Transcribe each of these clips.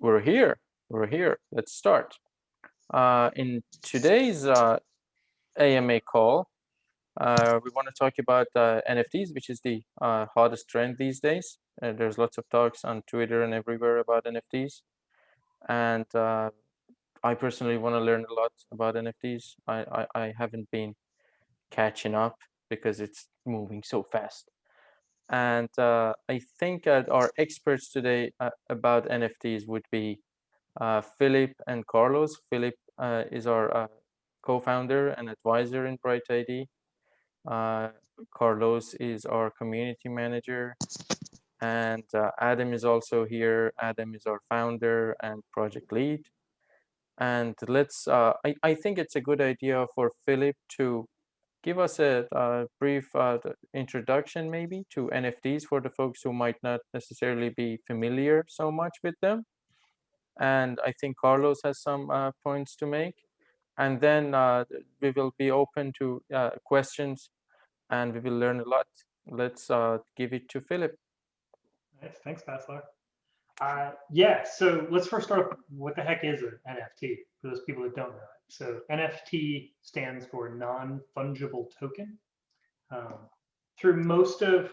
we're here. We're here. Let's start. In today's AMA call, we want to talk about NFTs, which is the hottest trend these days. There's lots of talks on Twitter and everywhere about NFTs. And I personally want to learn a lot about NFTs. I haven't been catching up because it's moving so fast. And I think our experts today about NFTs would be Philip and Carlos. Philip is our co-founder and advisor in BrightID. Uh, Carlos is our community manager, and Adam is also here. Adam is our founder and project lead. And I think it's a good idea for Philip to give us a brief introduction maybe to NFTs for the folks who might not necessarily be familiar so much with them. And I think Carlos has some points to make. And then we will be open to questions and we will learn a lot. Let's give it to Philip. Nice. Thanks, Bachelor. Yeah, so let's first start off. What the heck is an NFT for those people that don't know it? So NFT stands for non-fungible token. Through most of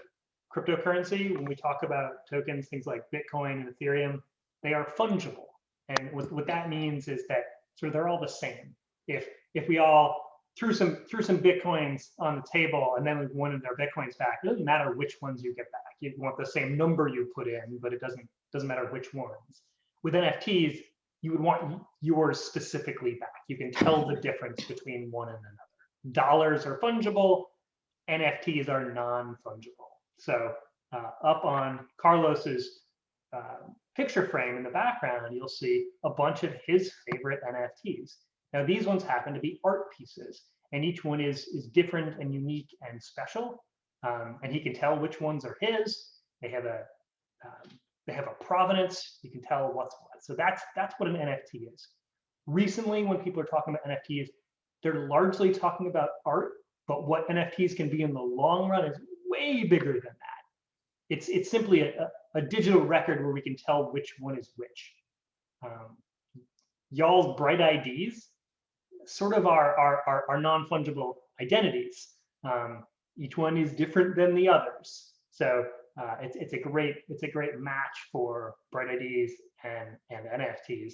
cryptocurrency, when we talk about tokens, things like Bitcoin and Ethereum, they are fungible. And what that means is that sort of they're all the same. If we all threw some Bitcoins on the table and then we wanted our Bitcoins back, it doesn't matter which ones you get back. You want the same number you put in, but it doesn't matter which ones. With NFTs, you would want yours specifically back. You can tell the difference between one and another. Dollars are fungible, NFTs are non-fungible. So up on Carlos's picture frame in the background, you'll see a bunch of his favorite NFTs. Now these ones happen to be art pieces, and each one is different and unique and special. And he can tell which ones are his. They have a provenance. You can tell what's what. So that's what an NFT is. Recently, when people are talking about NFTs, they're largely talking about art, but what NFTs can be in the long run is way bigger than that. It's simply a digital record where we can tell which one is which. Y'all's BrightIDs sort of are non-fungible identities. Each one is different than the others. So it's a great match for BrightIDs and NFTs.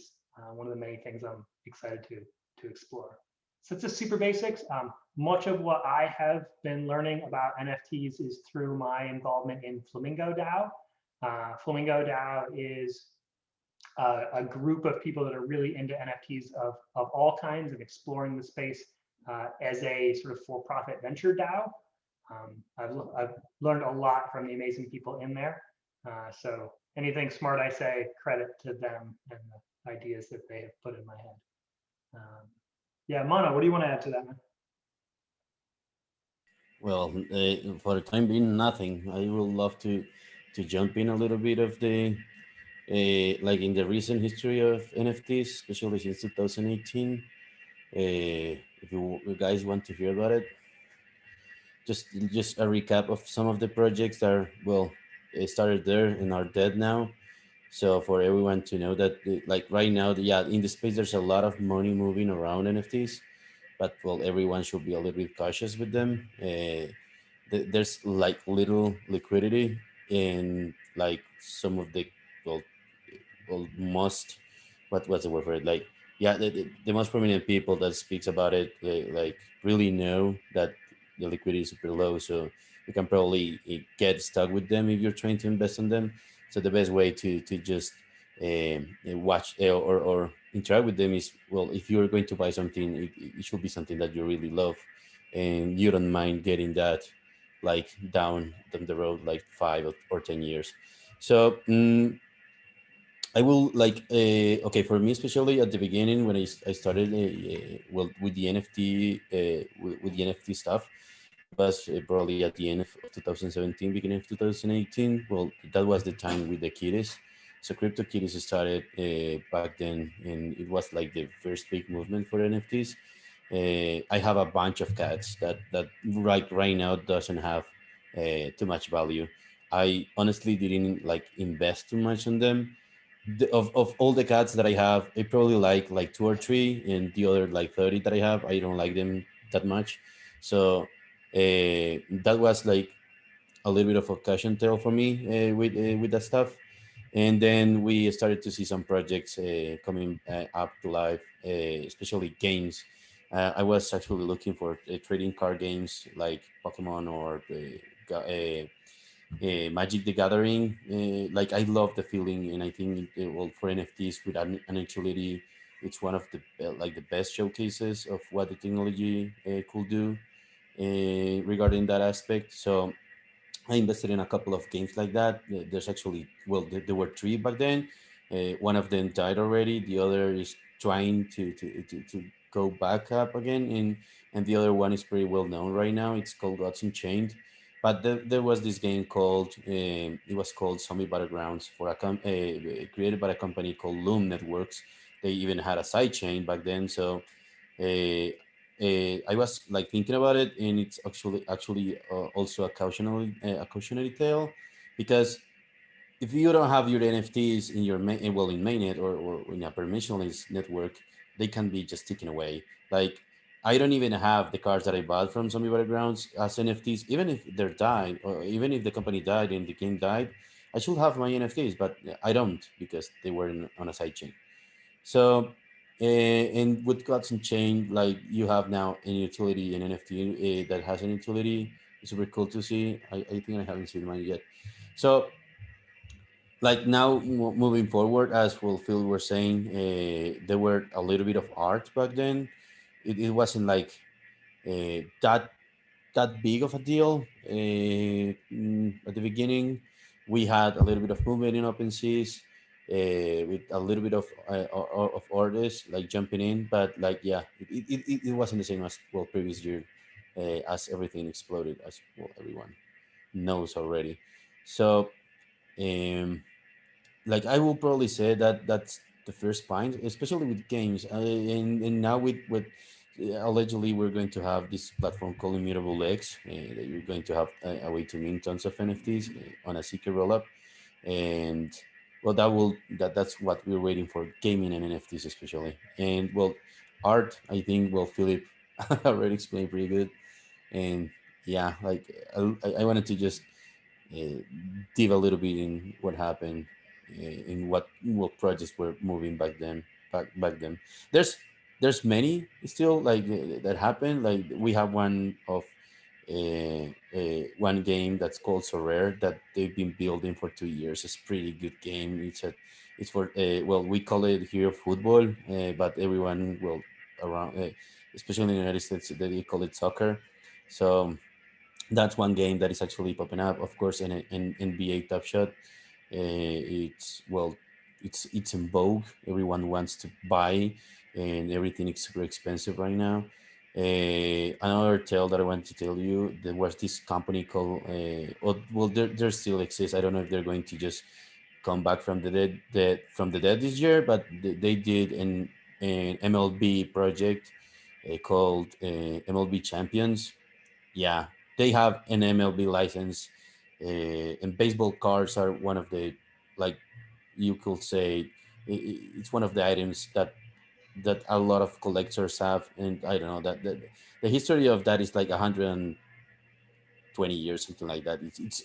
One of the many things I'm excited to explore. So it's just super basics. Much of what I have been learning about NFTs is through my involvement in Flamingo DAO. Flamingo DAO is a group of people that are really into NFTs of all kinds and exploring the space as a sort of for-profit venture DAO. I've learned a lot from the amazing people in there. So anything smart I say, credit to them and the ideas that they have put in my head. Yeah, Mono, what do you want to add to that, man? Well, for the time being, nothing. I would love to jump in a little bit of the like in the recent history of NFTs, especially since 2018. If you guys want to hear about it, just a recap of some of the projects that are well started there and are dead now. So for everyone to know that like right now, yeah, in the space there's a lot of money moving around NFTs, but well, everyone should be a little bit cautious with them. There's like little liquidity in like some of the well, most what's the word for it, like yeah, the most prominent people that speaks about it like really know that the liquidity is super low, so you can probably get stuck with them if you're trying to invest in them. So the best way to just watch or interact with them is, well, if you're going to buy something, it should be something that you really love and you don't mind getting that like down the road like 5 or 10 years. So I will like okay, for me especially at the beginning when I started well with the NFT with the NFT stuff. It was probably at the end of 2017, beginning of 2018. Well, that was the time with the kitties. So CryptoKitties started back then, and it was like the first big movement for NFTs. I have a bunch of cats that right now doesn't have too much value. I honestly didn't like invest too much on them, of all the cats that I have, I probably like two or three, and the other like 30 that I have, I don't like them that much. So that was like a little bit of a caution tale for me with that stuff. And then we started to see some projects coming up to life, especially games. I was actually looking for trading card games like Pokemon or Magic the Gathering. Like I love the feeling, and I think well for NFTs with an utility, it's one of the like the best showcases of what the technology could do regarding that aspect. So I invested in a couple of games like that. There's actually, well, there were three back then. One of them died already. The other is trying to go back up again, and the other one is pretty well known right now. It's called Gods Unchained. But there was this game called it was called Zombie Battlegrounds for created by a company called Loom Networks. They even had a side chain back then, so I was like thinking about it, and it's actually also a cautionary tale, because if you don't have your NFTs in your well in mainnet or in a permissionless network, they can be just taken away. Like I don't even have the cards that I bought from Zombie Battlegrounds as NFTs, even if they're died, or even if the company died and the game died, I should have my NFTs, but I don't because they were on a side chain. So, and with Gods Chain, like you have now an utility, an NFT that has an utility. It's super cool to see. I think I haven't seen mine yet. So, like now moving forward, as well, Phil were saying, there were a little bit of art back then. It wasn't like that big of a deal at the beginning. We had a little bit of movement in OpenSeas with a little bit of artists like jumping in, but like yeah, it wasn't the same as well previous year as everything exploded as well everyone knows already. So um, like I will probably say that that's the first point, especially with games. And now with allegedly we're going to have this platform called Immutable X that you're going to have a way to mint tons of NFTs on a secret rollup, and well that's what we're waiting for, gaming and NFTs especially. And well, art, I think well Philip already explained pretty good. And yeah, like I wanted to just uh, dive a little bit in what happened in what projects were moving back then. Back then, there's many still like that happened. Like we have one of one game that's called So Rare that they've been building for 2 years. It's a pretty good game. It's for well we call it here football, but everyone will around, especially in the United States, they call it soccer. So that's one game that is actually popping up. Of course, in NBA Top Shot, it's well, it's in vogue. Everyone wants to buy, and everything is super expensive right now. Another tale that I want to tell you, there was this company called well, there still exists. I don't know if they're going to just come back from the dead this year, but they did an MLB project called MLB Champions. Yeah, they have an MLB license, and baseball cards are one of the, like you could say, it's one of the items that a lot of collectors have, and I don't know that the history of that is like 120 years, something like that.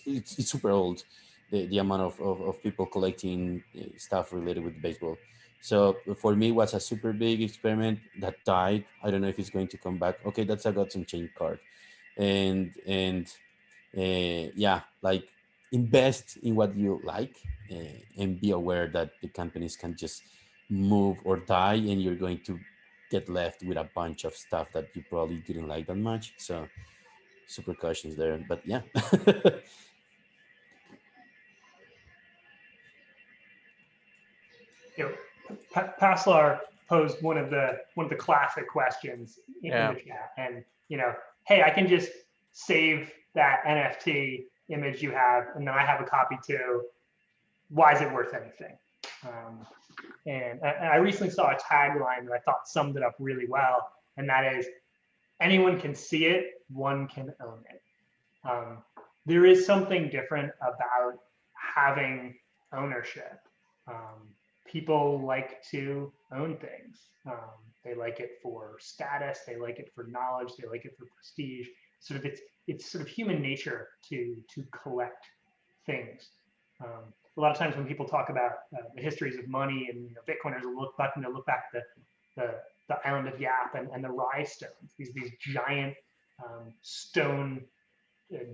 It's super old. The amount of people collecting stuff related with baseball. So for me, it was a super big experiment that died. I don't know if it's going to come back. Okay, that's a Gods Unchained card, and yeah, like invest in what you like, and be aware that the companies can just move or die, and you're going to get left with a bunch of stuff that you probably didn't like that much. So super cautions there, but yeah. You know, Paslar posed one of the classic questions in Yeah. the chat, and hey, I can just save that NFT image you have, and then I have a copy too. Why is it worth anything? And I recently saw a tagline that I thought summed it up really well, and that is, anyone can see it, one can own it. There is something different about having ownership. people like to own things. They like it for status, they like it for knowledge, they like it for prestige. Sort of it's sort of human nature to collect things. A lot of times when people talk about the histories of money, and Bitcoiners will look back at the island of Yap and the rye stones, these giant stone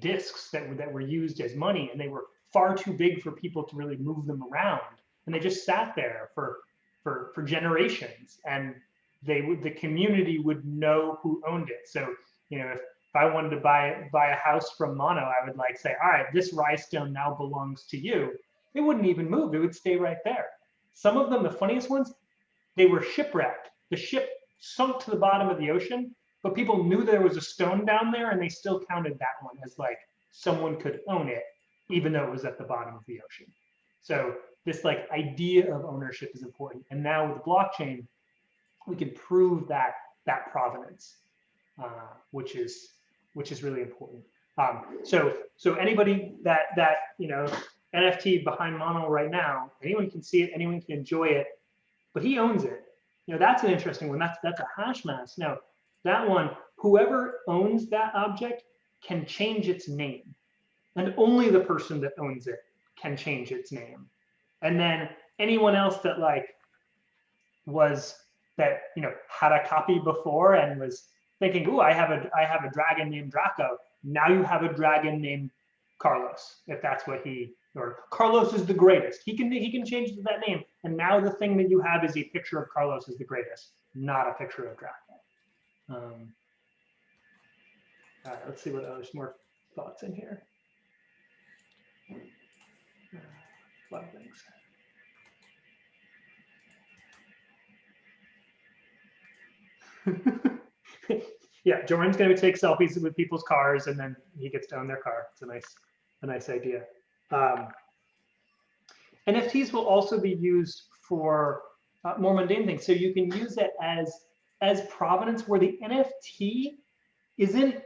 discs that were used as money, and they were far too big for people to really move them around, and they just sat there for generations, and the community would know who owned it. So if I wanted to buy a house from Mono, I would like say, all right, this rye stone now belongs to you. It wouldn't even move; it would stay right there. Some of them, the funniest ones, they were shipwrecked. The ship sunk to the bottom of the ocean, but people knew there was a stone down there, and they still counted that one as like someone could own it, even though it was at the bottom of the ocean. So this like idea of ownership is important. And now with the blockchain, we can prove that provenance, which is really important. So anybody that NFT behind Mono right now, anyone can see it, anyone can enjoy it, but he owns it. That's an interesting one. That's a hash mask. Now, that one, whoever owns that object can change its name, and only the person that owns it can change its name. And then anyone else that had a copy before and was thinking, "Ooh, I have a dragon named Draco." Now you have a dragon named Carlos, if that's what or Carlos is the greatest. He can change that name, and now the thing that you have is a picture of Carlos as the greatest, not a picture of Draco. All right, let's see what there's more thoughts in here. A lot of things. Yeah, Jordan's going to take selfies with people's cars, and then he gets to own their car. It's a nice idea. NFTs will also be used for more mundane things. So you can use it as provenance, where the NFT isn't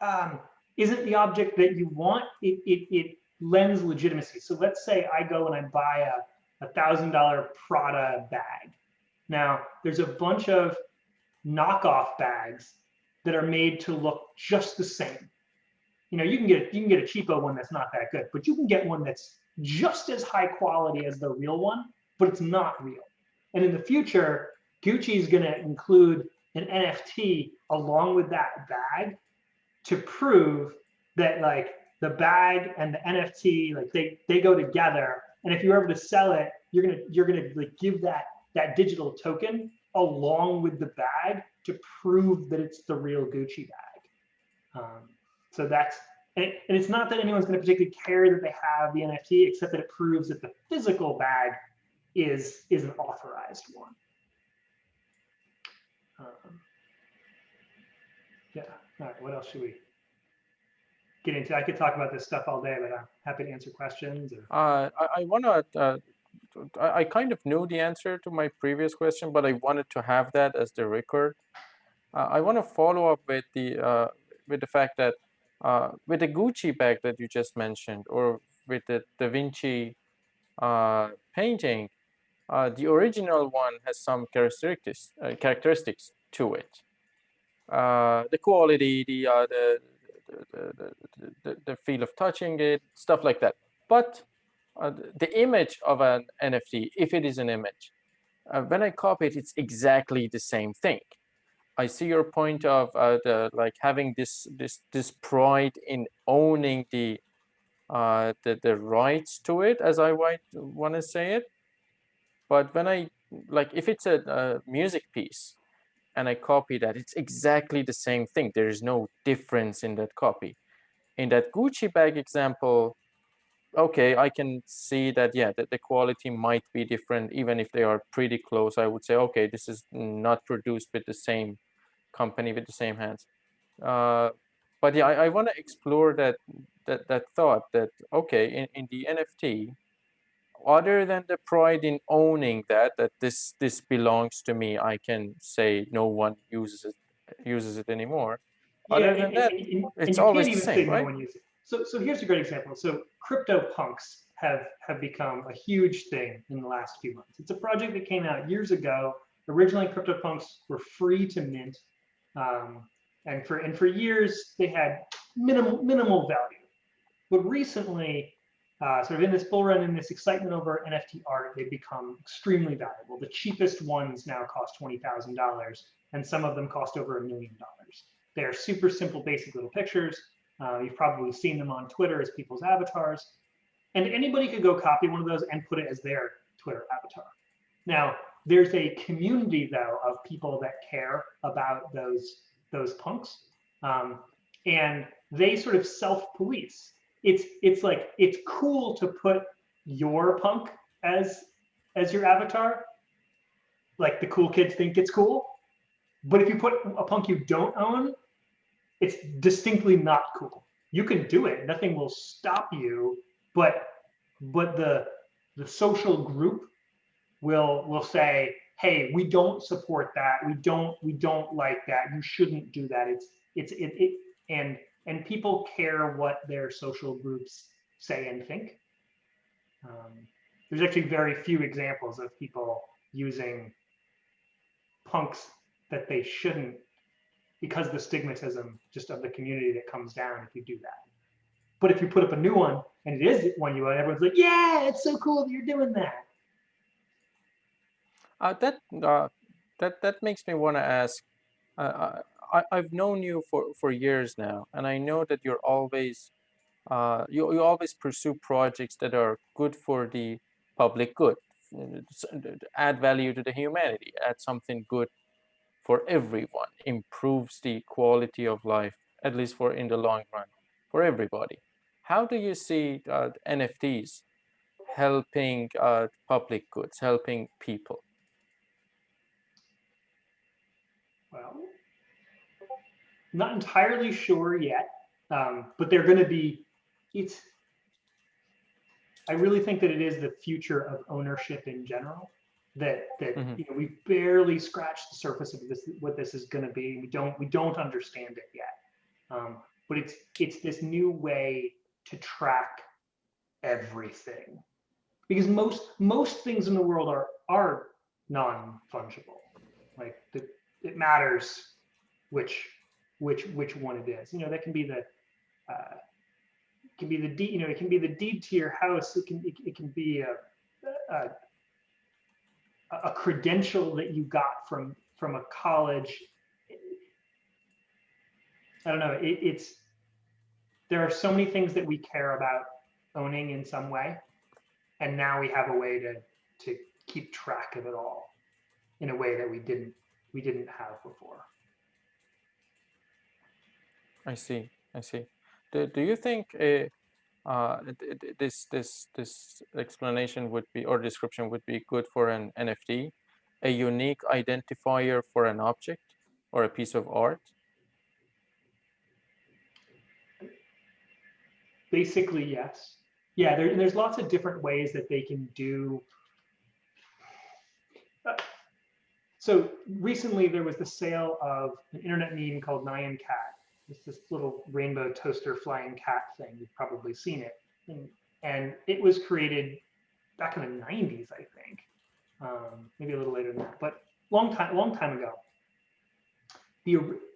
the object that you want. It lends legitimacy. So let's say I go and I buy a $1,000 Prada bag. Now there's a bunch of knockoff bags that are made to look just the same. You can get a cheapo one that's not that good, but you can get one that's just as high quality as the real one, but it's not real. And in the future, Gucci is going to include an NFT along with that bag to prove that the bag and the NFT, they go together. And if you're able to sell it, you're gonna give that digital token along with the bag to prove that it's the real Gucci bag. So that's, and it's not that anyone's going to particularly care that they have the NFT, except that it proves that the physical bag is an authorized one. Yeah. All right. What else should we get into? I could talk about this stuff all day, but I'm happy to answer questions. I want to. I kind of knew the answer to my previous question, but I wanted to have that as the record. I want to follow up with the fact that with the Gucci bag that you just mentioned, or with the Da Vinci painting, the original one has some characteristics to it. The quality, the feel of touching it, stuff like that. But the image of an NFT, if it is an image, when I copy it, it's exactly the same thing. I see your point of having this pride in owning the rights to it, as I want to say it. But when if it's a music piece and I copy that, it's exactly the same thing. There is no difference in that copy. In that Gucci bag example, okay, I can see that, yeah, that the quality might be different, even if they are pretty close. I would say, okay, this is not produced with the same company, with the same hands. But yeah, I want to explore that thought that, okay, in the NFT, other than the pride in owning that this belongs to me, I can say no one uses it anymore. Yeah, Other than that, and it's you always can't the even same, say right? no one uses it. So here's a great example. So CryptoPunks have become a huge thing in the last few months. It's a project that came out years ago. Originally, CryptoPunks were free to mint, and for years they had minimal value. But recently, sort of in this bull run, in this excitement over NFT art, they've become extremely valuable. The cheapest ones now cost $20,000, and some of them cost over $1 million. They're super simple, basic little pictures. You've probably seen them on Twitter as people's avatars. And anybody could go copy one of those and put it as their Twitter avatar. Now, there's a community, though, of people that care about those punks. And they sort of self-police. It's like, it's cool to put your punk as your avatar. Like the cool kids think it's cool. But if you put a punk you don't own, it's distinctly not cool. You can do it, nothing will stop you, but the social group will say, hey, we don't support that, we don't like that, you shouldn't do that. And people care what their social groups say and think. There's actually very few examples of people using punks that they shouldn't, because the stigmatism just of the community that comes down if you do that. But if you put up a new one and it is one you own, everyone's like, yeah, it's so cool that you're doing that. That makes me want to ask. I've known you for years now, and I know that you're always you always pursue projects that are good for the public good, add value to the humanity, add something good for everyone, improves the quality of life, at least for in the long run, for everybody. How do you see NFTs helping public goods, helping people? Well, not entirely sure yet, but they're going to be, I really think that it is the future of ownership in general. That we barely scratched the surface of this, what this is going to be. We don't understand it yet. But it's this new way to track everything, because most things in the world are non-fungible. Like it matters which one it is. That can be the deed. It can be the deed to your house. It can be a credential that you got from a college. I don't know. There are so many things that we care about owning in some way, and now we have a way to keep track of it all in a way that we didn't have before. I see. Do you think this explanation would be, or description would be, good for an NFT, a unique identifier for an object or a piece of art? Basically, yes. Yeah, there's lots of different ways that they can do. So recently there was the sale of an internet meme called Nyan Cat. It's this little rainbow toaster flying cat thing. You've probably seen it. And it was created back in the 90s, I think. Maybe a little later than that, but long time ago.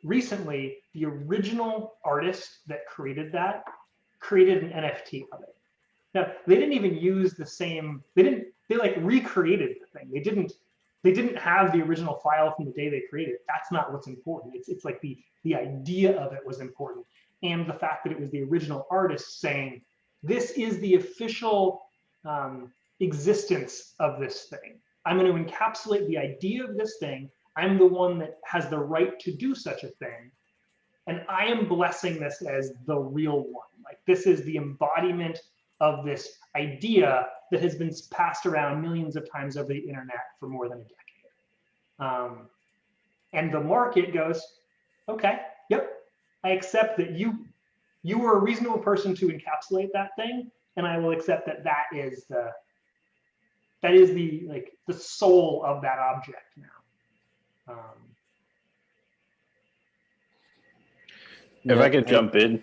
Recently, the original artist that created that created an NFT of it. Now, they didn't even use the same, they like recreated the thing. They didn't have the original file from the day they created it. That's not what's important. It's like the idea of it was important. And the fact that it was the original artist saying, this is the official existence of this thing. I'm going to encapsulate the idea of this thing. I'm the one that has the right to do such a thing. And I am blessing this as the real one. Like, this is the embodiment of this idea that has been passed around millions of times over the internet for more than a decade. And the market goes, okay, yep, I accept that you were a reasonable person to encapsulate that thing, and I will accept that that is the soul of that object now. If I could jump in.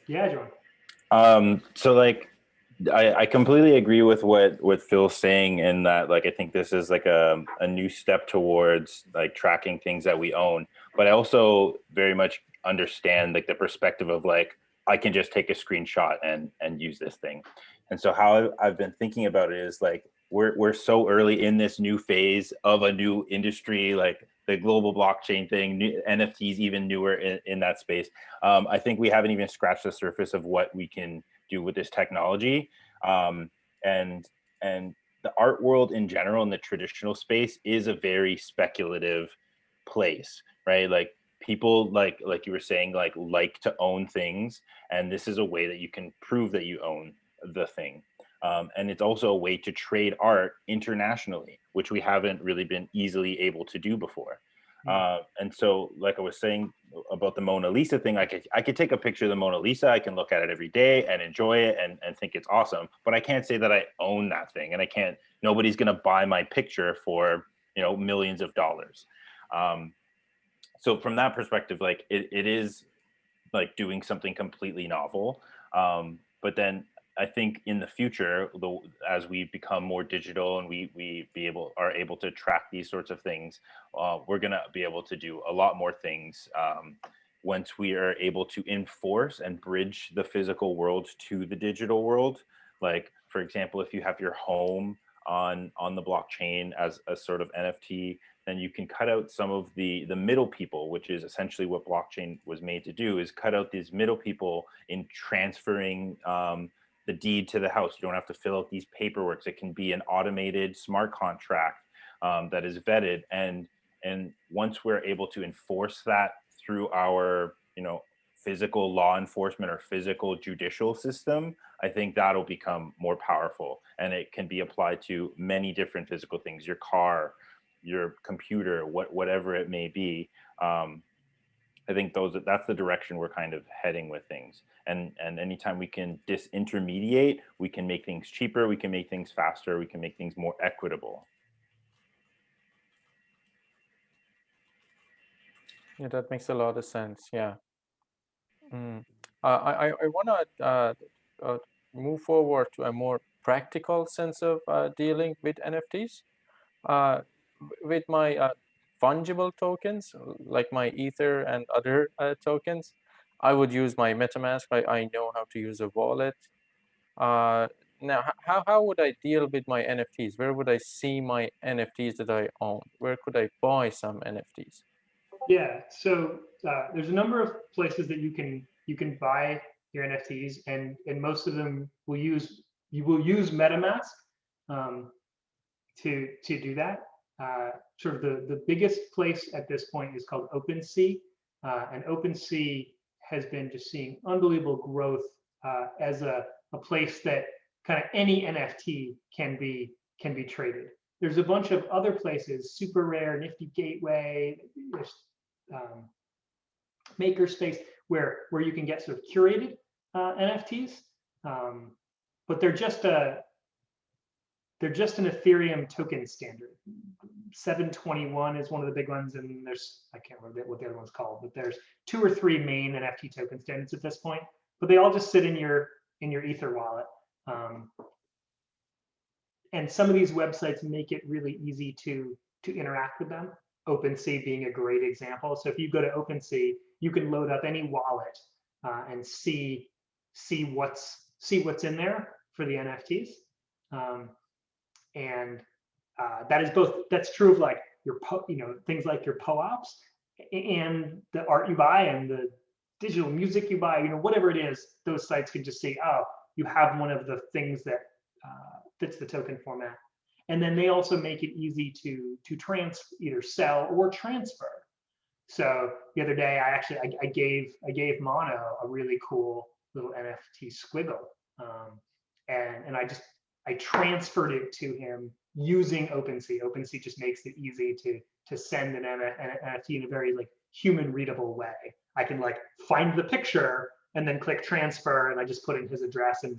Yeah, John. So like I completely agree with what Phil's saying, in that, like, I think this is like a new step towards like tracking things that we own. But I also very much understand like the perspective of like, I can just take a screenshot and use this thing. And so how I've been thinking about it is like, we're so early in this new phase of a new industry, like the global blockchain thing, NFTs even newer in that space. I think we haven't even scratched the surface of what we can do with this technology. um, and and the art world in general, in the traditional space, is a very speculative place, right? Like, people like you were saying, like to own things, and this is a way that you can prove that you own the thing. And it's also a way to trade art internationally, which we haven't really been easily able to do before. And so, like I was saying about the Mona Lisa thing, I could take a picture of the Mona Lisa, I can look at it every day and enjoy it and think it's awesome, but I can't say that I own that thing, and nobody's going to buy my picture for, millions of dollars. So from that perspective, like, it is like doing something completely novel. But then I think in the future, as we become more digital and we are able to track these sorts of things, we're gonna be able to do a lot more things, once we are able to enforce and bridge the physical world to the digital world. Like, for example, if you have your home on the blockchain as a sort of NFT, then you can cut out some of the middle people, which is essentially what blockchain was made to do, is cut out these middle people in transferring the deed to the house. You don't have to fill out these paperwork. It can be an automated smart contract that is vetted. And once we're able to enforce that through our, physical law enforcement or physical judicial system, I think that'll become more powerful, and it can be applied to many different physical things, your car, your computer, whatever it may be. I think that's the direction we're kind of heading with things. And anytime we can disintermediate, we can make things cheaper, we can make things faster, we can make things more equitable. Yeah, that makes a lot of sense. Yeah. I want to move forward to a more practical sense of dealing with NFTs. With my fungible tokens, like my Ether and other tokens, I would use my MetaMask. I know how to use a wallet. Now, how would I deal with my NFTs? Where would I see my NFTs that I own? Where could I buy some NFTs? Yeah, so there's a number of places that you can buy your NFTs, and most of them will use MetaMask to do that. Sort of the biggest place at this point is called OpenSea, and OpenSea has been just seeing unbelievable growth as a place that kind of any NFT can be traded. There's a bunch of other places, Super Rare, Nifty Gateway, there's Makerspace, where you can get sort of curated NFTs, but they're just an Ethereum token standard. 721 is one of the big ones, and there's, I can't remember what the other one's called, but there's 2 or 3 main NFT token standards at this point. But they all just sit in your Ether wallet. And some of these websites make it really easy to interact with them. OpenSea being a great example. So if you go to OpenSea, you can load up any wallet and see what's in there for the NFTs. And that's true of like your things like your POAPs and the art you buy and the digital music you buy, whatever it is. Those sites can just say, oh, you have one of the things that fits the token format. And then they also make it easy to either sell or transfer. So the other day, I gave Mono a really cool little NFT squiggle, and I transferred it to him using OpenSea. OpenSea just makes it easy to send an NFT in a very like human readable way. I can like find the picture and then click transfer, and I just put in his address and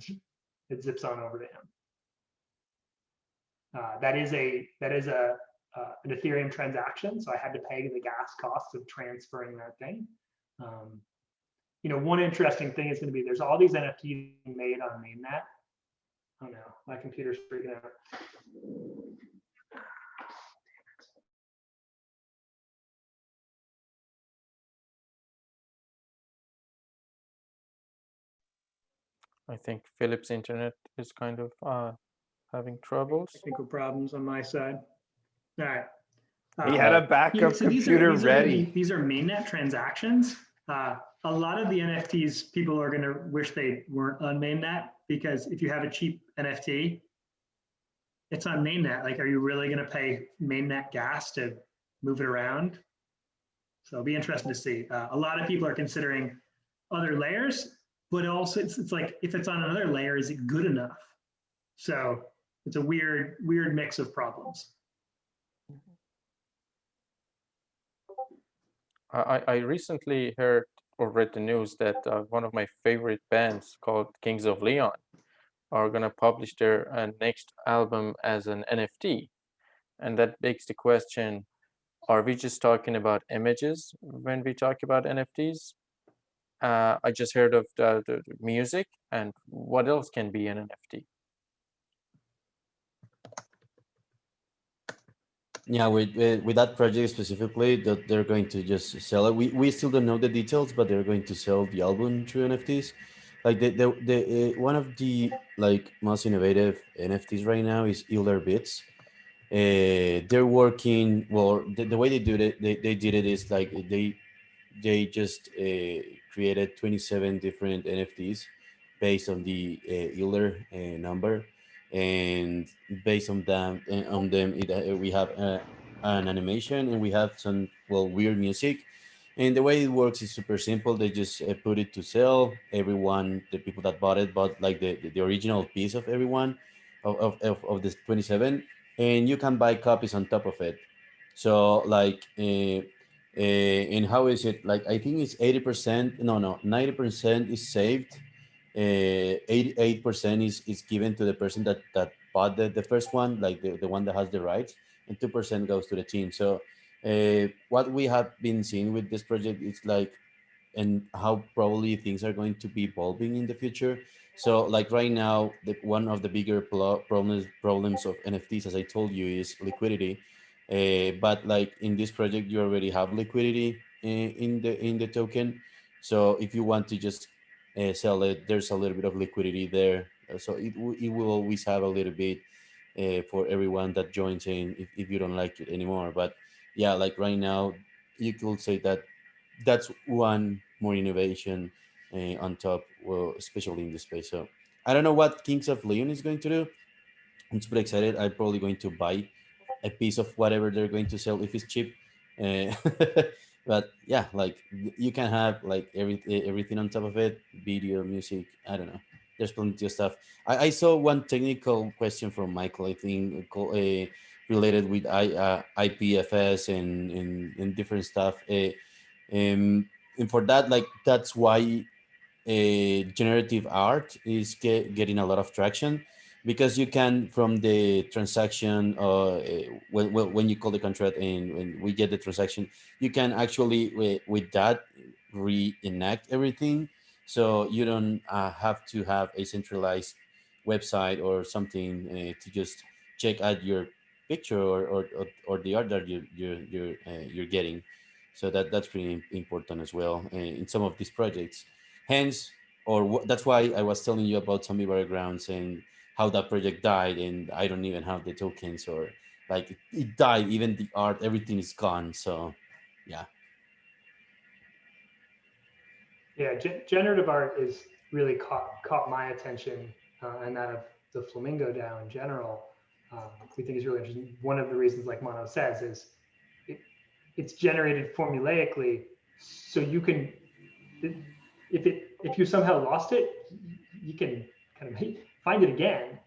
it zips on over to him. That is an Ethereum transaction, so I had to pay the gas costs of transferring that thing. One interesting thing is going to be there's all these NFTs made on mainnet, Oh no, my computer's freaking out. I think Philip's internet is kind of having troubles. Technical problems on my side. All right. He had a Yeah, backup so computer ready. These are mainnet transactions. A lot of the NFTs, people are going to wish they weren't on mainnet, because if you have a cheap NFT, it's on mainnet. Like, are you really going to pay mainnet gas to move it around? So it'll be interesting to see. A lot of people are considering other layers, but also it's like, if it's on another layer, is it good enough? So it's a weird mix of problems. I recently heard or read the news that one of my favorite bands called Kings of Leon are going to publish their next album as an NFT. And that begs the question, are we just talking about images when we talk about NFTs? I just heard of the music, and what else can be an NFT? Yeah, with that project specifically, that they're going to just sell it. We still don't know the details, but they're going to sell the album through NFTs. Like the one of the like most innovative NFTs right now is Euler Bits. They're working well. The way they do it, they did it is like they just created 27 different NFTs based on the Euler number, and based on them, we have an animation, and we have some weird music. And the way it works is super simple. They just put it to sell. Everyone, the people that bought it, bought like the original piece of everyone of the 27, and you can buy copies on top of it. So like and how is it? Like, I think it's 80%. No, 90% is saved. 88% is given to the person that bought the first one, like the one that has the rights, and 2% goes to the team. So what we have been seeing with this project is like, and how probably things are going to be evolving in the future. So like right now, one of the bigger problems of NFTs, as I told you, is liquidity. But like in this project, you already have liquidity in the token. So if you want to just sell it, there's a little bit of liquidity there. So it will always have a little bit for everyone that joins in if you don't like it anymore. But yeah, like right now, you could say that that's one more innovation on top, well, especially in this space. So I don't know what Kings of Leon is going to do. I'm super excited. I'm probably going to buy a piece of whatever they're going to sell if it's cheap. Uh, but yeah, like you can have like everything on top of it, video, music. I don't know. There's plenty of stuff. I saw one technical question from Michael. I think related with IPFS and different stuff. And for that, like that's why generative art is getting a lot of traction, because you can, from the transaction, when you call the contract and when we get the transaction, you can actually with that reenact everything. So you don't have to have a centralized website or something to just check out your picture or the art that you're getting. So that's pretty important as well in some of these projects. Hence, that's why I was telling you about Zombie Battlegrounds and how that project died, and I don't even have the tokens, or like it died, even the art, everything is gone. So yeah. Yeah, generative art is really caught my attention, and that of the Flamingo DAO in general. We think is really interesting. One of the reasons, like Mono says, is it's generated formulaically, so you can, if you somehow lost it, you can kind of find it again.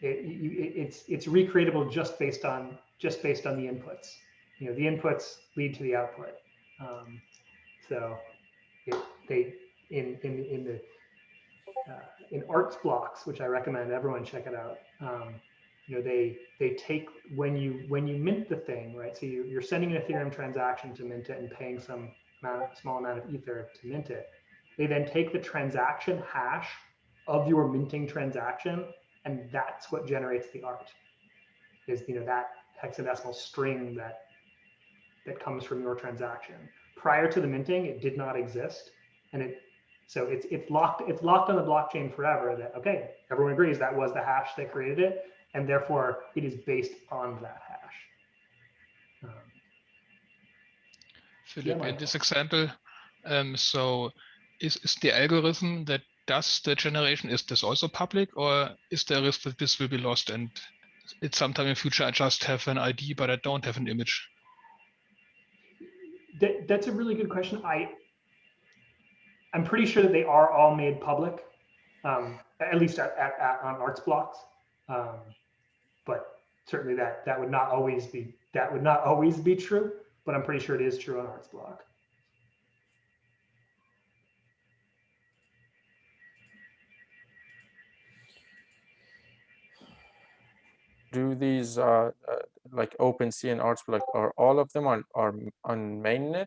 It's recreatable just based on the inputs. You know, the inputs lead to the output. So they in the in arts blocks, which I recommend everyone check it out. You know, they take, when you mint the thing, right? So you're sending an Ethereum transaction to mint it and paying some small amount of ether to mint it. They then take the transaction hash of your minting transaction, and that's what generates the art. Is that hexadecimal string that comes from your transaction. Prior to the minting, it did not exist, and it's locked on the blockchain forever. That okay, everyone agrees that was the hash that created it, and therefore it is based on that hash. Philip, in Michael. this example, so is the algorithm that does the generation, is this also public, or is there a risk that this will be lost and it's sometime in future I just have an ID but I don't have an image? That's a really good question. I'm pretty sure that they are all made public, at least on Arts blocks. But certainly that would not always be true. But I'm pretty sure it is true on Arts block. Do these like OpenSea and Artsblock, are all of them on mainnet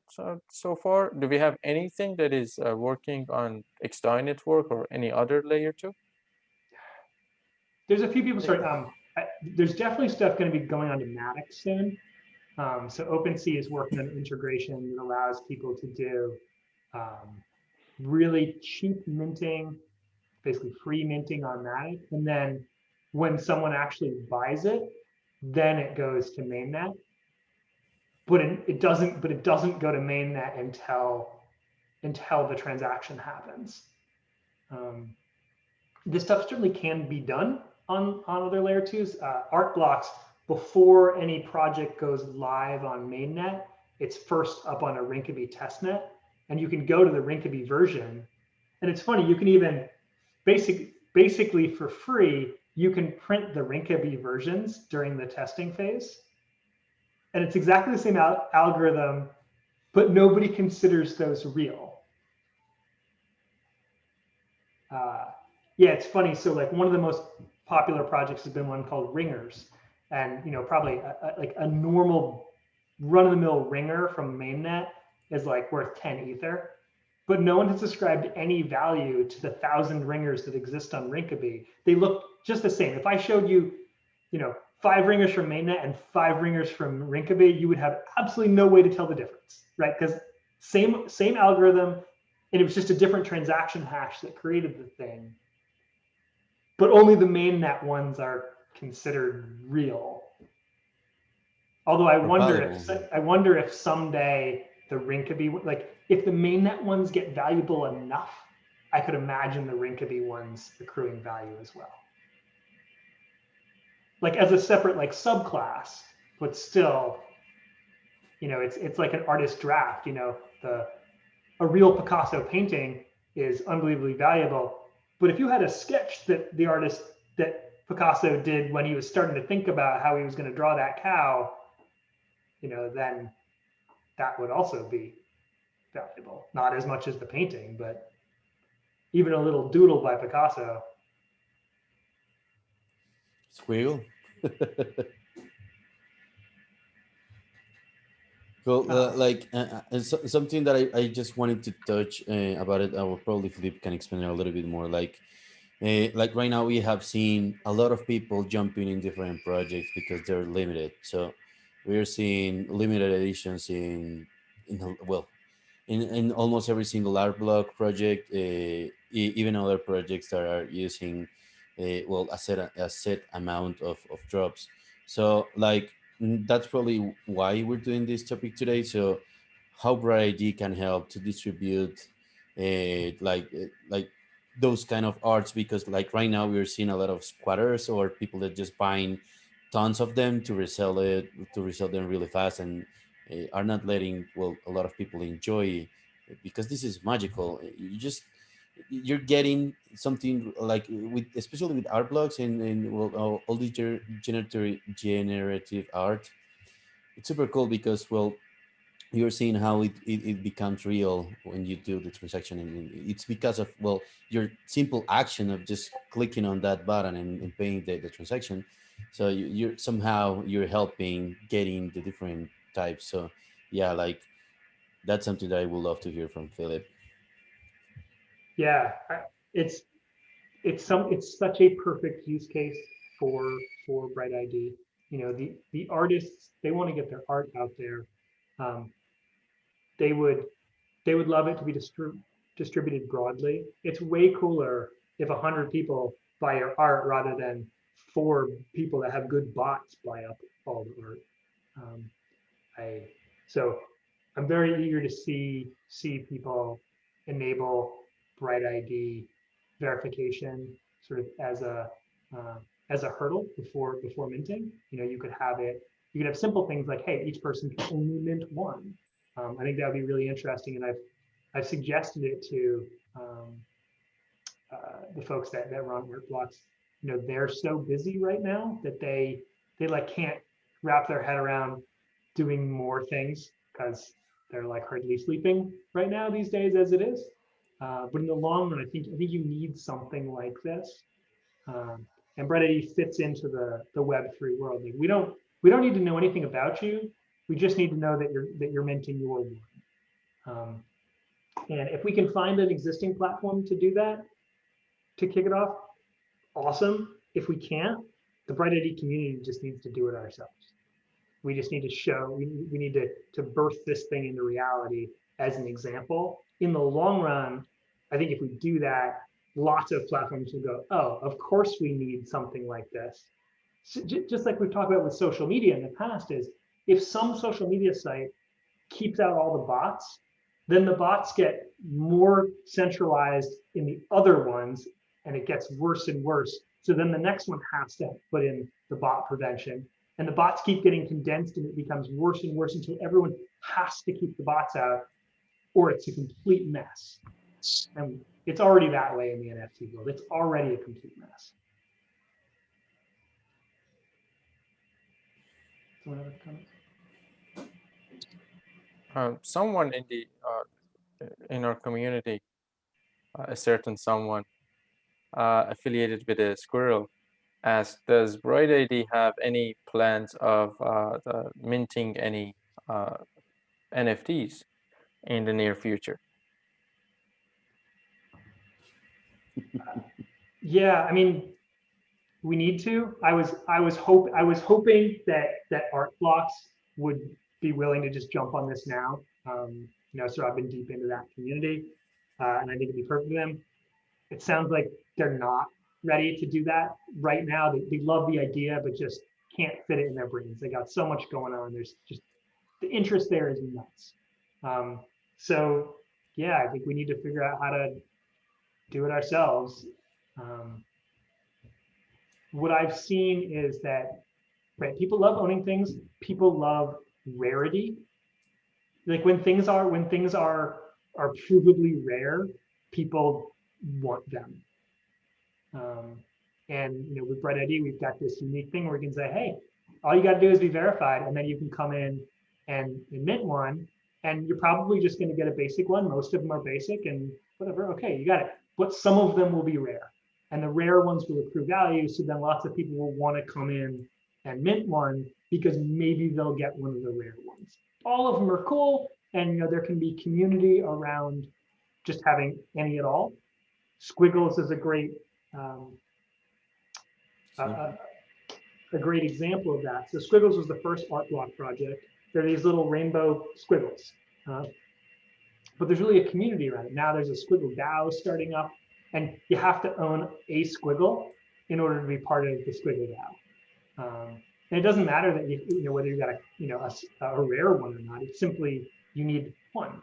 so far? Do we have anything that is working on XDAI network or any other layer too? There's a few people starting. There's definitely stuff going to be going on to Matic soon. So OpenSea is working on integration that allows people to do really cheap minting, basically free minting on Matic, and then when someone actually buys it, then it goes to mainnet. But it doesn't go to mainnet until the transaction happens. This stuff certainly can be done on other layer twos. Art blocks, before any project goes live on mainnet, it's first up on a Rinkeby testnet, and you can go to the Rinkeby version. And it's funny, you can even basically for free, you can print the Rinkeby versions during the testing phase. And it's exactly the same algorithm, but nobody considers those real. Yeah, it's funny. So like one of the most popular projects has been one called Ringers. And probably like a normal run-of-the-mill ringer from mainnet is like worth 10 ether. But no one has ascribed any value to the 1,000 ringers that exist on Rinkeby. They look just the same. If I showed you, 5 ringers from mainnet and 5 ringers from Rinkeby, you would have absolutely no way to tell the difference, right? Because same algorithm, and it was just a different transaction hash that created the thing. But only the mainnet ones are considered real. Although I wonder if someday the Rinkeby, like if the mainnet ones get valuable enough, I could imagine the Rinkeby ones accruing value as well. Like as a separate like subclass, but still, it's like an artist draft. A real Picasso painting is unbelievably valuable. But if you had a sketch that Picasso did when he was starting to think about how he was going to draw that cow, then that would also be valuable. Not as much as the painting, but even a little doodle by Picasso. Squiggle. Well, something that I just wanted to touch about it, I will probably Philip can explain it a little bit more. Like right now we have seen a lot of people jumping in different projects because they're limited. So we're seeing limited editions in almost every single art block project, even other projects that are using a set amount of drops. So that's probably why we're doing this topic today. So how BrightID can help to distribute like those kind of arts, because like right now we're seeing a lot of squatters or people that just buying tons of them to resell them really fast, and are not letting a lot of people enjoy it, because this is magical. You're getting something like with, especially with art blocks and all the generative art. It's super cool because you're seeing how it becomes real when you do the transaction, and it's because of your simple action of just clicking on that button and paying the transaction. So you're helping getting the different types. So yeah, that's something that I would love to hear from Philip. Yeah, it's such a perfect use case for BrightID. You know, the artists, they want to get their art out there. They would love it to be distributed broadly. It's way cooler if 100 people buy your art rather than 4 people that have good bots buy up all the art. So I'm very eager to see people enable BrightID verification sort of as a hurdle before minting. You know, you could have simple things like, hey, each person can only mint 1. I think that would be really interesting, and I've suggested it to the folks that run Artblocks. You know, they're so busy right now that they like can't wrap their head around doing more things because they're like hardly sleeping right now these days as it is. But in the long run, I think you need something like this. And BrightID fits into the Web3 world. Like, we don't need to know anything about you. We just need to know that you're minting your one. And if we can find an existing platform to do that, to kick it off, awesome. If we can't, the BrightID community just needs to do it ourselves. We just need to show, we need to birth this thing into reality as an example. In the long run, I think if we do that, lots of platforms will go, oh, of course we need something like this. So just like we've talked about with social media in the past, is if some social media site keeps out all the bots, then the bots get more centralized in the other ones, and it gets worse and worse. So then the next one has to put in the bot prevention, and the bots keep getting condensed, and it becomes worse and worse until everyone has to keep the bots out, or it's a complete mess. And it's already that way in the NFT world. It's already a complete mess. Someone have a comment? Someone in the in our community, a certain someone affiliated with a squirrel, asked, does BrightID have any plans of minting any NFTs in the near future? Yeah, I mean, we need to. I was hoping that Artblocks would be willing to just jump on this now. You know, so I've been deep into that community, and I think it'd be perfect for them. It sounds like they're not ready to do that right now. They love the idea, but just can't fit it in their brains. They got so much going on. There's just, the interest there is nuts. So yeah, I think we need to figure out how to do it ourselves. What I've seen is that, right, people love owning things. People love rarity. Like when things are provably rare, people want them. And you know, with BrightID, we've got this unique thing where we can say, hey, all you got to do is be verified, and then you can come in and mint one, and you're probably just going to get a basic one. Most of them are basic, and whatever. Okay, you got it. But some of them will be rare, and the rare ones will accrue value. So then lots of people will want to come in and mint one because maybe they'll get one of the rare ones. All of them are cool, and you know, there can be community around just having any at all. Squiggles is a great a great example of that. So Squiggles was the first art block project. They're these little rainbow squiggles, but there's really a community around it. Now there's a Squiggle DAO starting up, and you have to own a squiggle in order to be part of the Squiggle DAO. And it doesn't matter that you know whether you got a rare one or not. It's simply you need one,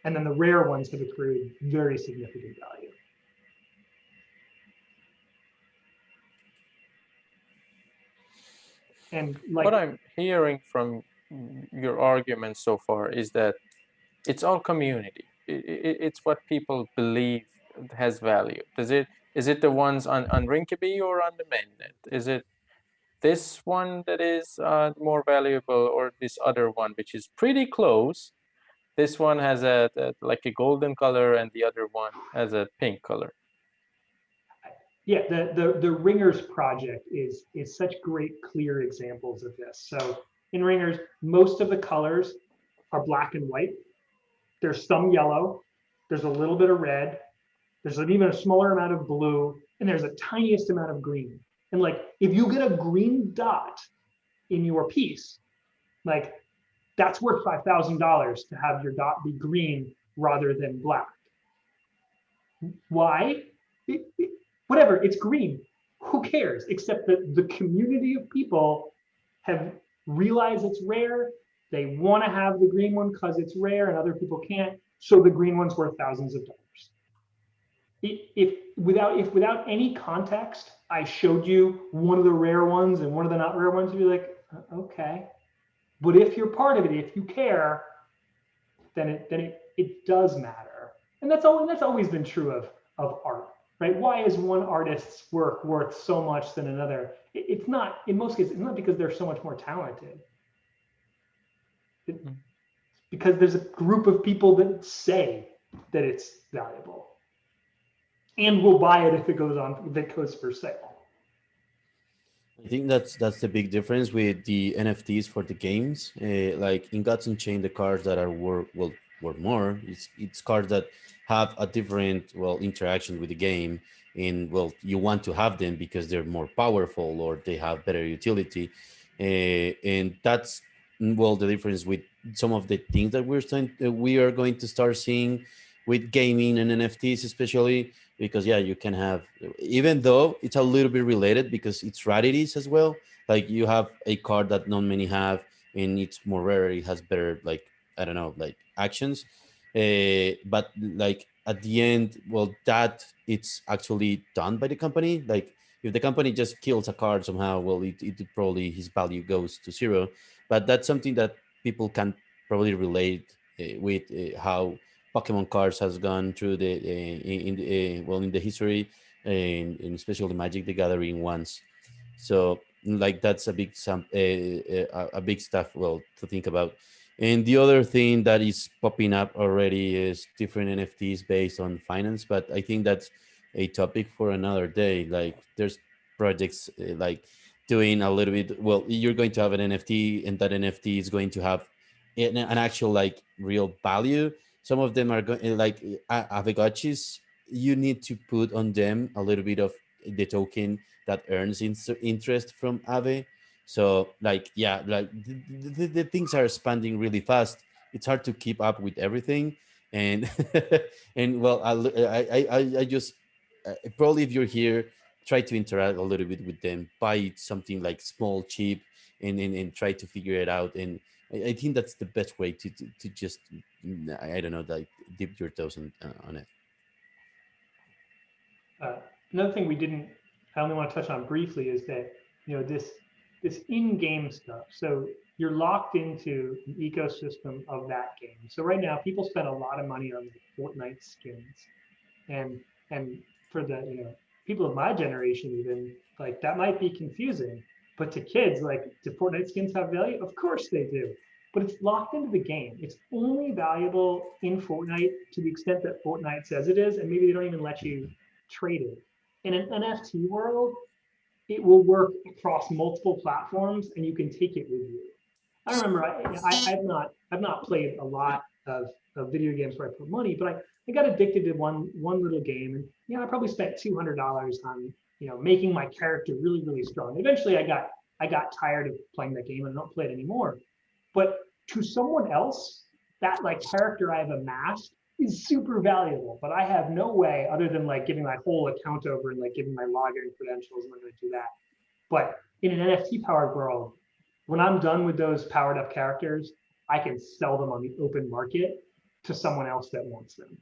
and then the rare ones have accrued very significant value. And like what I'm hearing from your argument so far is that it's all community. It's what people believe has value. Is it the ones on Rinkeby or on the mainnet? Is it this one that is more valuable, or this other one which is pretty close? This one has like a golden color, and the other one has a pink color. Yeah, the Ringers project is such great clear examples of this. So in Ringers, most of the colors are black and white. There's some yellow, there's a little bit of red, There's an even a smaller amount of blue, and there's a tiniest amount of green. And like, if you get a green dot in your piece, like that's worth $5,000 to have your dot be green rather than black. Why? Whatever, it's green. Who cares? Except that the community of people have realized it's rare. They want to have the green one because it's rare and other people can't. So the green one's worth thousands of dollars. If without any context, I showed you one of the rare ones and one of the not rare ones, you'd be like, okay. But if you're part of it, if you care, then it does matter. And that's always been true of art, right? Why is one artist's work worth so much than another? It's not, in most cases, it's not because they're so much more talented. Because there's a group of people that say that it's valuable and will buy it if it goes for sale. I think that's the big difference with the NFTs for the games. Like in Gods Unchained, the cards that are worth more. It's cards that have a different interaction with the game, and you want to have them because they're more powerful or they have better utility, and that's the difference with some of the things that we are going to start seeing with gaming and NFTs, especially because you can have, even though it's a little bit related because it's rarities as well, like you have a card that not many have and it's more rare, it has better, like, I don't know, like actions, but like at the end, that it's actually done by the company. Like if the company just kills a card somehow, it probably, his value goes to zero. But that's something that people can probably relate with how Pokemon cards has gone through the in the in the history, and especially Magic the Gathering ones. So like that's a big a big stuff to think about. And the other thing that is popping up already is different NFTs based on finance, but I think that's a topic for another day. Like there's projects like doing a little bit. Well, you're going to have an NFT, and that NFT is going to have an actual like real value. Some of them are going like Avegotchis. You need to put on them a little bit of the token that earns interest from Aave. So like like the things are expanding really fast. It's hard to keep up with everything, and and I just probably, if you're here, try to interact a little bit with them. Buy something like small, cheap, and try to figure it out. And I think that's the best way to just, I don't know, like dip your toes on it. Another thing I only want to touch on briefly is that, this in-game stuff. So you're locked into an ecosystem of that game. So right now, people spend a lot of money on the Fortnite skins, and for the people of my generation, even like that might be confusing. But to kids, like, do Fortnite skins have value? Of course they do. But it's locked into the game. It's only valuable in Fortnite to the extent that Fortnite says it is, and maybe they don't even let you trade it. In an NFT world, it will work across multiple platforms, and you can take it with you. I remember I've not played a lot of video games where I put money, but I got addicted to one little game, and I probably spent $200 on making my character really, really strong. Eventually, I got tired of playing that game and I don't play it anymore. But to someone else, that like character I've amassed is super valuable, but I have no way other than like giving my whole account over and like giving my login credentials. I'm not going to do that. But in an NFT powered world, when I'm done with those powered up characters, I can sell them on the open market to someone else that wants them.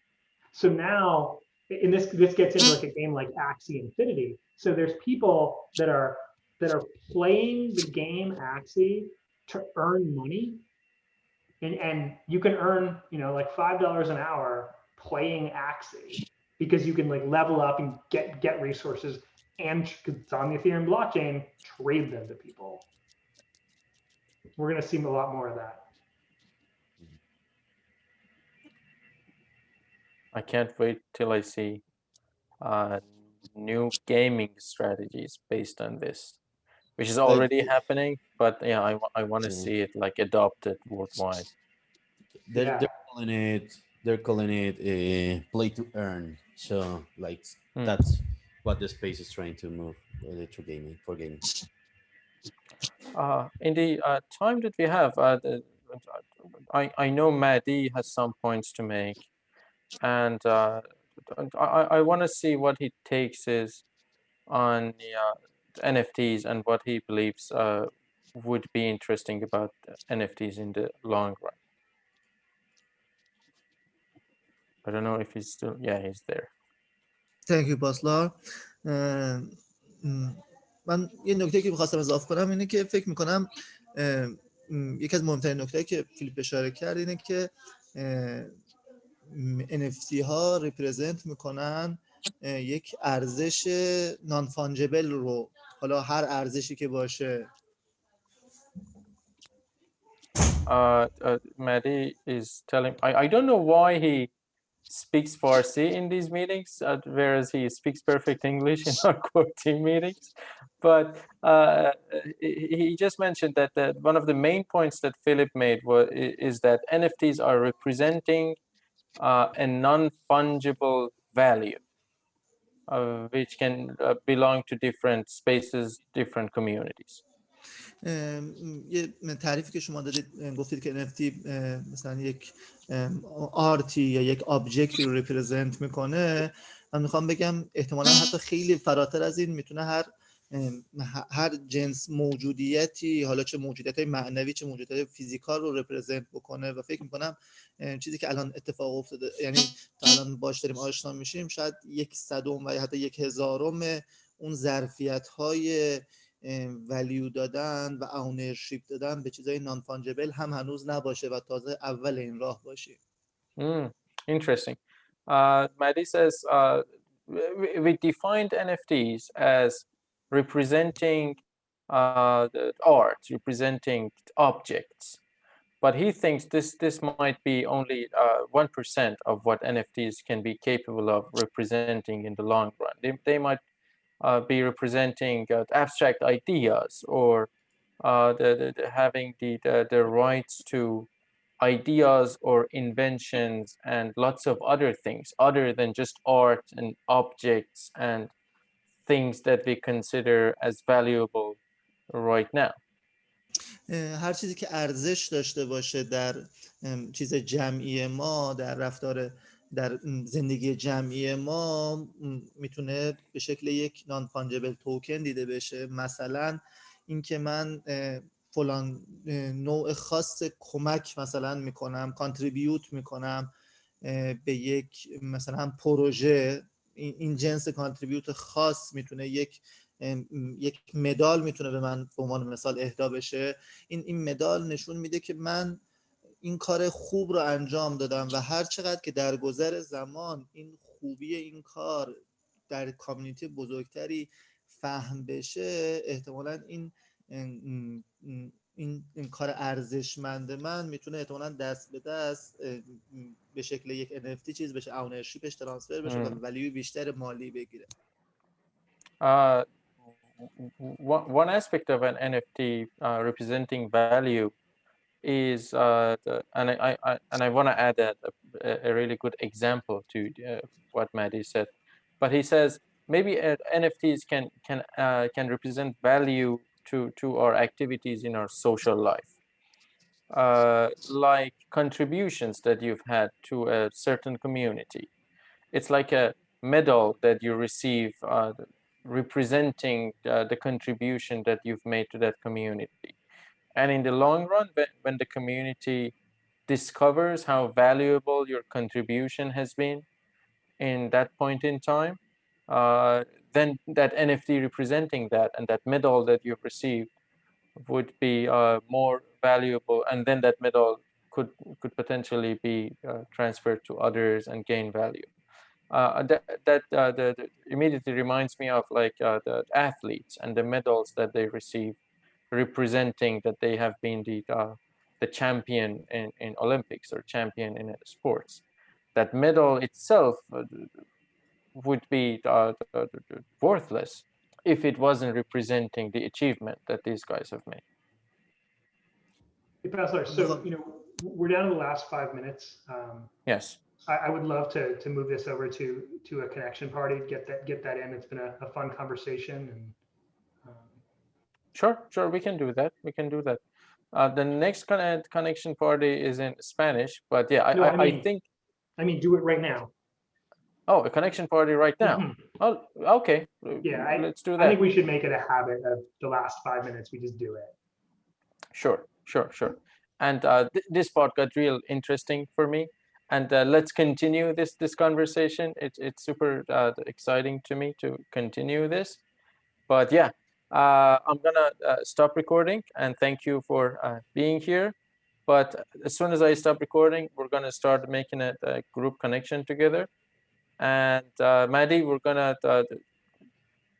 So now, and this gets into like a game like Axie Infinity. So there's people that are playing the game Axie to earn money, and you can earn like $5 an hour playing Axie because you can like level up and get resources, and because it's on the Ethereum blockchain, trade them to people. We're going to see a lot more of that. I can't wait till I see new gaming strategies based on this, which is already happening. But yeah, I want to see it like adopted worldwide. They're calling it they're calling it a play to earn. So like Mm. that's what the space is trying to move through gaming for gaming. In the time that we have, I know Maddie has some points to make, and I want to see what he takes is on the NFTs and what he believes would be interesting about NFTs in the long run. I don't know if he's still, yeah, he's there. Thank you پاسلار. من یه نکته که می‌خواستم اضافه کنم اینه که فکر می‌کنم یکی از مهمترین نکته‌ای که فیلیپ اشاره کرد اینه که NFT ها ریپرزنت میکنن یک ارزش نان فانجبل رو، حالا هر ارزشی که باشه. Maddie is telling, I don't know why he speaks Farsi in these meetings, whereas he speaks perfect English in our core team meetings. But he just mentioned that one of the main points that Philip made is that NFTs are representing a non-fungible value, which can belong to different spaces, different communities. یه تعریفی که شما دادید، گفتید که NFT مثلا یک آرتی یا یک آبجکتی رو ریپرزنت میکنه. من میخوام بگم احتمالا حتی خیلی فراتر از این میتونه هر جنس موجودیتی، حالا چه موجودیت معنوی چه موجودیت فیزیکال رو ریپرزنت بکنه. و فکر میکنم چیزی که الان اتفاق افتاده، یعنی تا الان باش داریم آشنا میشیم، شاید 1/100 و حتی 1/1000 اون ظرفیت های ولیو دادن و اونرشیپ دادن به چیزای نان فانجبل هم هنوز نباشه و تازه اول این راه باشیم. Interesting. Maddie says we defined NFTs as representing the art, representing objects, but he thinks this might be only 1% of what NFTs can be capable of representing in the long run. They might be representing abstract ideas or having the rights to ideas or inventions and lots of other things other than just art and objects and things that we consider as valuable right now. هر چیزی که ارزش داشته باشه در چیز جمعی ما، در رفتار، در زندگی جمعی ما، میتونه به شکل یک نان فانجبل توکن دیده بشه. مثلا اینکه من فلان نوع خاص کمک مثلا میکنم، کانتریبیوت میکنم به یک مثلا پروژه، این جنس کانتریبیوت خاص میتونه یک مدال میتونه به من به عنوان مثال اهدا بشه. این مدال نشون میده که من این کار خوب رو انجام دادم و هر چقدر که در گذر زمان این خوبی این کار در کامیونیتی بزرگتری فهم بشه، احتمالاً این کار ارزشمند من میتونه احتمالاً دست به دست به شکل یک NFT چیز بشه، اونرشیپش ترانسفر بشه و ولیو بیشتر مالی بگیره. One aspect of an NFT representing value is, and I want to add a really good example to what Maddie said. But he says maybe NFTs can represent value to our activities in our social life, like contributions that you've had to a certain community. It's like a medal that you receive representing the contribution that you've made to that community. And in the long run, when the community discovers how valuable your contribution has been in that point in time, then that NFT representing that and that medal that you've received would be more valuable, and then that medal could potentially be transferred to others and gain value. That immediately reminds me of like the athletes and the medals that they receive, representing that they have been the champion in Olympics or champion in sports. That medal itself would be worthless if it wasn't representing the achievement that these guys have made. Hey, Pastor, so we're down to the last 5 minutes. Yes. I would love to move this over to a connection party, get that in. It's been a fun conversation, and Sure, we can do that. We can do that. The next connection party is in Spanish, but yeah, No, I think. I mean, do it right now. Oh, a connection party right now. Mhm. Oh, okay. Yeah, Let's do I that. think we should make it a habit of the last 5 minutes we just do it. Sure. And this part got real interesting for me. And let's continue this conversation. It's super exciting to me to continue this. But yeah, I'm gonna stop recording and thank you for being here. But as soon as I stop recording, we're gonna start making a group connection together. And Maddie, we're gonna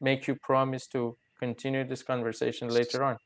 make you promise to continue this conversation later on.